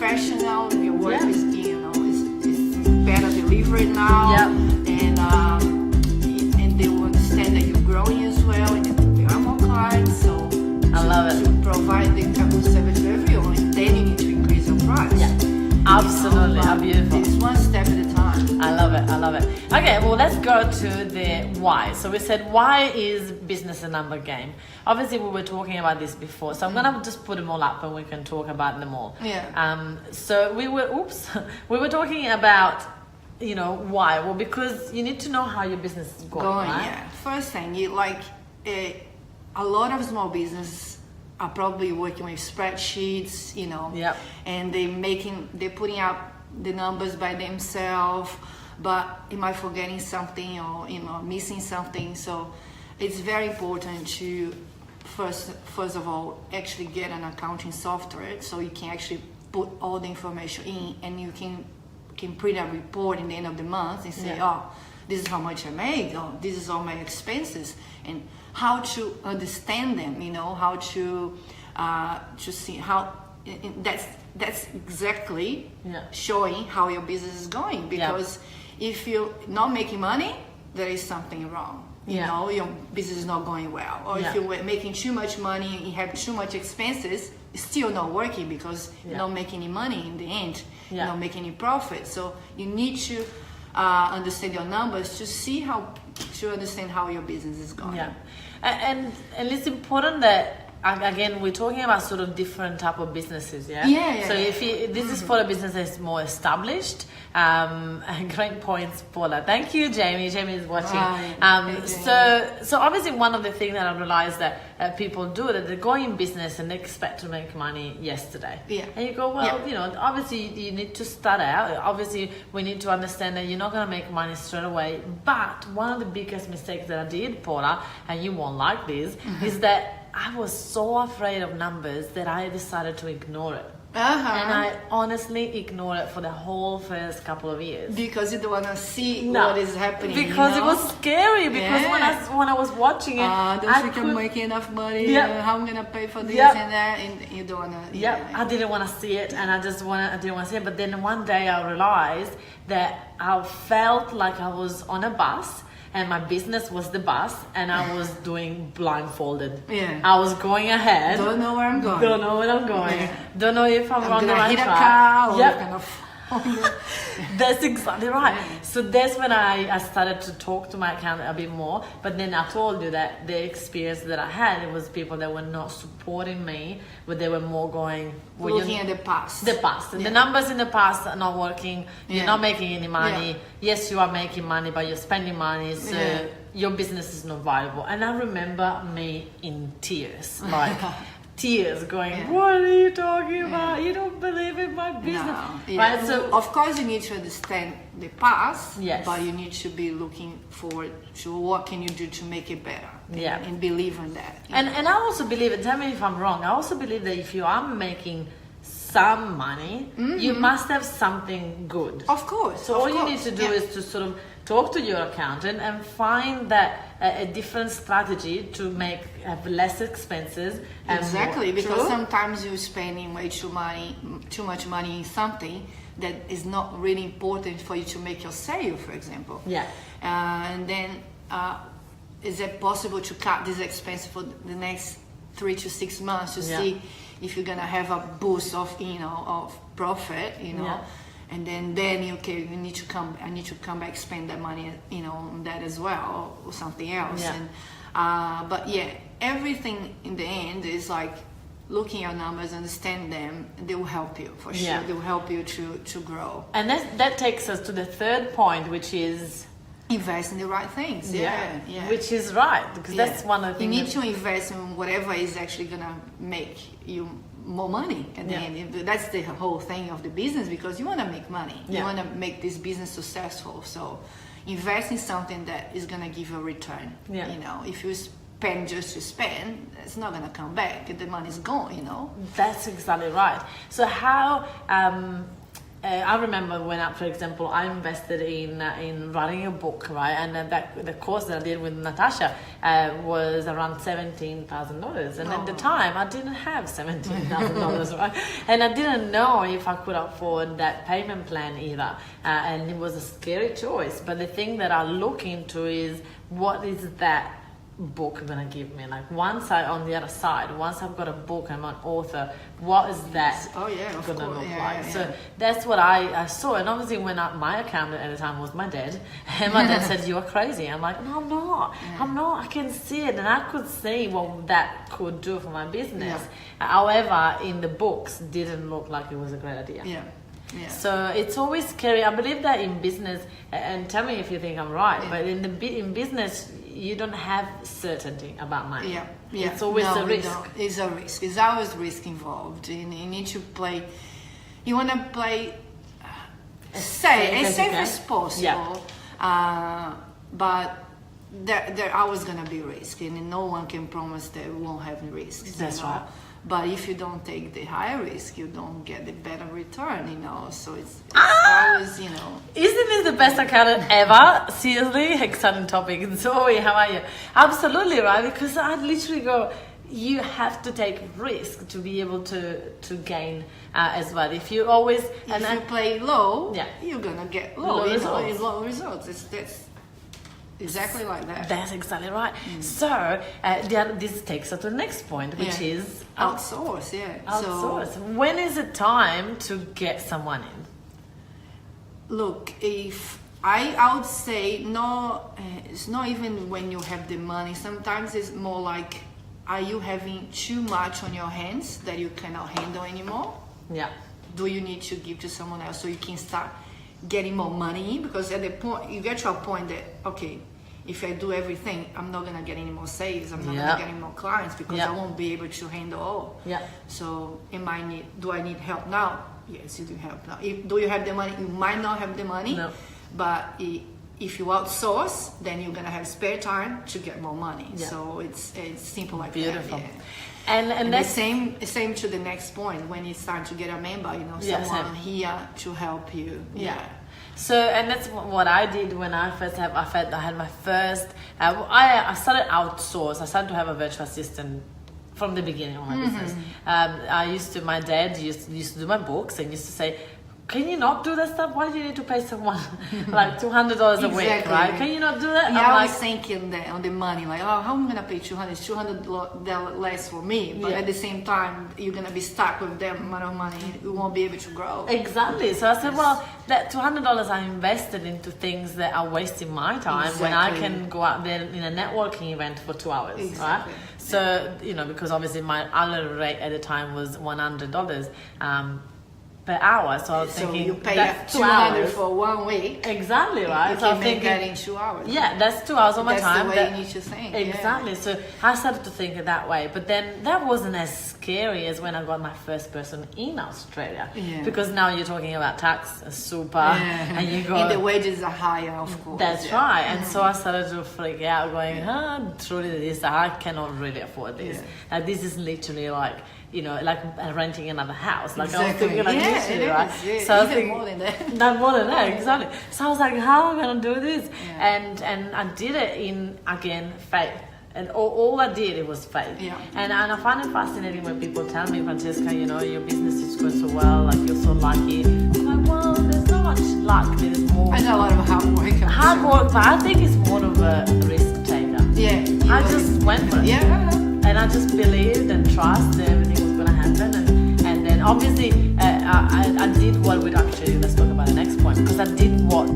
professional. Your work is, is better delivered now, and they will understand that you're growing as well, and there are more clients. So I love it. To provide the good service to everyone, and then you need to increase your price. Yeah, absolutely. How beautiful. It's one step at a time. I love it. I love it. Okay, well, let's go to the why. So we said, why is business a number game? Obviously, we were talking about this before, so I'm gonna just put them all up and we can talk about them all. Yeah. So we were talking about, why? Well, because you need to know how your business is going. Right? Yeah. First thing, a lot of small businesses are probably working with spreadsheets, and they're putting out the numbers by themselves, but am I forgetting something or missing something? So it's very important to first of all actually get an accounting software so you can actually put all the information in, and you can print a report in the end of the month and say, this is how much I made, or this is all my expenses, and how to understand them, how to see how that's exactly showing how your business is going, because if you're not making money, there is something wrong. Your business is not going well, or if you're making too much money and you have too much expenses, it's still not working because you're not making any money in the end, you're not making any profit. So you need to understand your numbers to understand how your business is going. Yeah, and it's important that, again, we're talking about sort of different type of businesses, so if this is for a business that's more established, great points, Paula. Thank you, Jamie. Jamie is watching. So obviously one of the things that I realized that people do, that they go in business and they expect to make money yesterday. And you go, obviously you need to start out. Obviously we need to understand that you're not going to make money straight away. But one of the biggest mistakes that I did, Paula, and you won't like this, is that I was so afraid of numbers that I decided to ignore it. And I honestly ignored it for the whole first couple of years. Because you don't want to see what is happening. Because it was scary. Because when I was watching it, I think I'm making enough money. How I'm gonna pay for this and that, and you don't wanna. I didn't want to see it, and I didn't want to see it. But then one day I realized that I felt like I was on a bus. And my business was the bus, and I was doing blindfolded. I was going ahead. Don't know where I'm going. Don't know where I'm going. Don't know if I'm on the right track. Hit a car. That's exactly right. So that's when I started to talk to my accountant a bit more. But then I told you that the experience that I had, it was people that were not supporting me, but they were more going, looking at the past. The past. The numbers in the past are not working. You're not making any money. Yes, you are making money, but you're spending money. So your business is not viable. And I remember me in tears, tears going, what are you talking about? You don't believe in my business. Right? So of course you need to understand the past, but you need to be looking forward to what can you do to make it better. And believe in that. And I also believe, and tell me if I'm wrong, I also believe that if you are making some money, you must have something good. Of course. So all you need to do is to sort of talk to your accountant and find that a different strategy to have less expenses. Exactly, because sometimes you're spending way too much money in something that is not really important for you to make your sale, for example. And then is it possible to cut this expense for the next 3 to 6 months to see if you're gonna have a boost of profit, and then you need to come back, spend that money, on that as well, or something else. But everything in the end is like looking at numbers, understand them, they will help you for sure. They will help you to grow. And that takes us to the third point, which is invest in the right things. Which is right, because that's one of the things. You need to invest in whatever is actually gonna make you more money at the end. That's the whole thing of the business, because you want to make money. You want to make this business successful. So invest in something that is gonna give you a return. If you spend just to spend, it's not gonna come back. The money's gone. That's exactly right. So how I remember when, for example, I invested in writing a book, right? And the course that I did with Natasha was around $17,000. And at the time, I didn't have $17,000, right? And I didn't know if I could afford that payment plan either. And it was a scary choice. But the thing that I look into is, what is that book gonna give me? Like, once on the other side, once I've got a book, I'm an author, what is that gonna look like? So that's what I saw. And obviously when my accountant at the time was my dad, and my dad said, "You are crazy." I'm like, "No, I'm not. I can see it." And I could see what that could do for my business. However, in the books, didn't look like it was a great idea. Yeah. So it's always scary. I believe that in business, and tell me if you think I'm right, but in business, you don't have certainty about money. It's always a risk. It's a risk. There's always risk involved. You need to play. You want to play as safe as possible. But there always gonna be risk, and no one can promise that we won't have risks. That's right. But if you don't take the higher risk, you don't get the better return, So it's always, Isn't this the best accountant ever? Seriously, exciting topic. Zoe, how are you? Absolutely, right? Because I literally go, you have to take risk to be able to gain as well. If you always... If you play low, you're going to get low results. Low results. That's exactly like that. That's exactly right. So this takes us to the next point, which is outsource. Outsource. So, when is it time to get someone in? Look, I would say no. It's not even when you have the money. Sometimes it's more like, are you having too much on your hands that you cannot handle anymore? Do you need to give to someone else so you can start getting more money? Because at the point, you get to a point that, okay, if I do everything, I'm not gonna get any more sales. I'm not gonna get any more clients because I won't be able to handle all. So do I need help now? Yes, you do help now. Do you have the money? You might not have the money. No. But if you outsource, then you're gonna have spare time to get more money. So it's simple like beautiful. That. And that's the same to the next point, when it's time to get a member, someone here to help you. So, and that's what I did when I first had my first, I started Outsource. I started to have a virtual assistant from the beginning of my business. My dad used to do my books and used to say, can you not do that stuff? Why do you need to pay someone like $200 a week, right? Can you not do that? I was thinking that on the money, like, how am I gonna pay $200? It's $200 less for me, but at the same time, you're gonna be stuck with that amount of money. You won't be able to grow. Exactly. So I said, well, that $200 I invested into things that are wasting my time when I can go out there in a networking event for 2 hours, right? So because obviously my hourly rate at the time was $100. Per hour, so I was thinking you pay $200 for 1 week. Exactly, right? You can make that in 2 hours. Yeah, that's 2 hours of my time. That's the way you need to think. Exactly. So I started to think it that way, but then that wasn't as scary as when I got my first person in Australia. Because now you're talking about tax, super, and you go. And the wages are higher, of course. That's right. And so I started to freak out, going, truly this, I cannot really afford this. Like, this is literally like, like renting another house. Like I was thinking like literally, right? So I was thinking, more than that. Not more than that, exactly. So I was like, how am I gonna do this? And I did it in, again, faith. And all I did, it was faith. And I find it fascinating when people tell me, Francesca, your business is going so well, like you're so lucky. I'm like, well, there's not much luck. There's more. I know a lot of hard work. Hard work, but I think it's more of a risk taker. I just went for it. And I just believed and trusted that everything was going to happen. And then obviously I did what we'd actually, let's talk about the next point, because I did what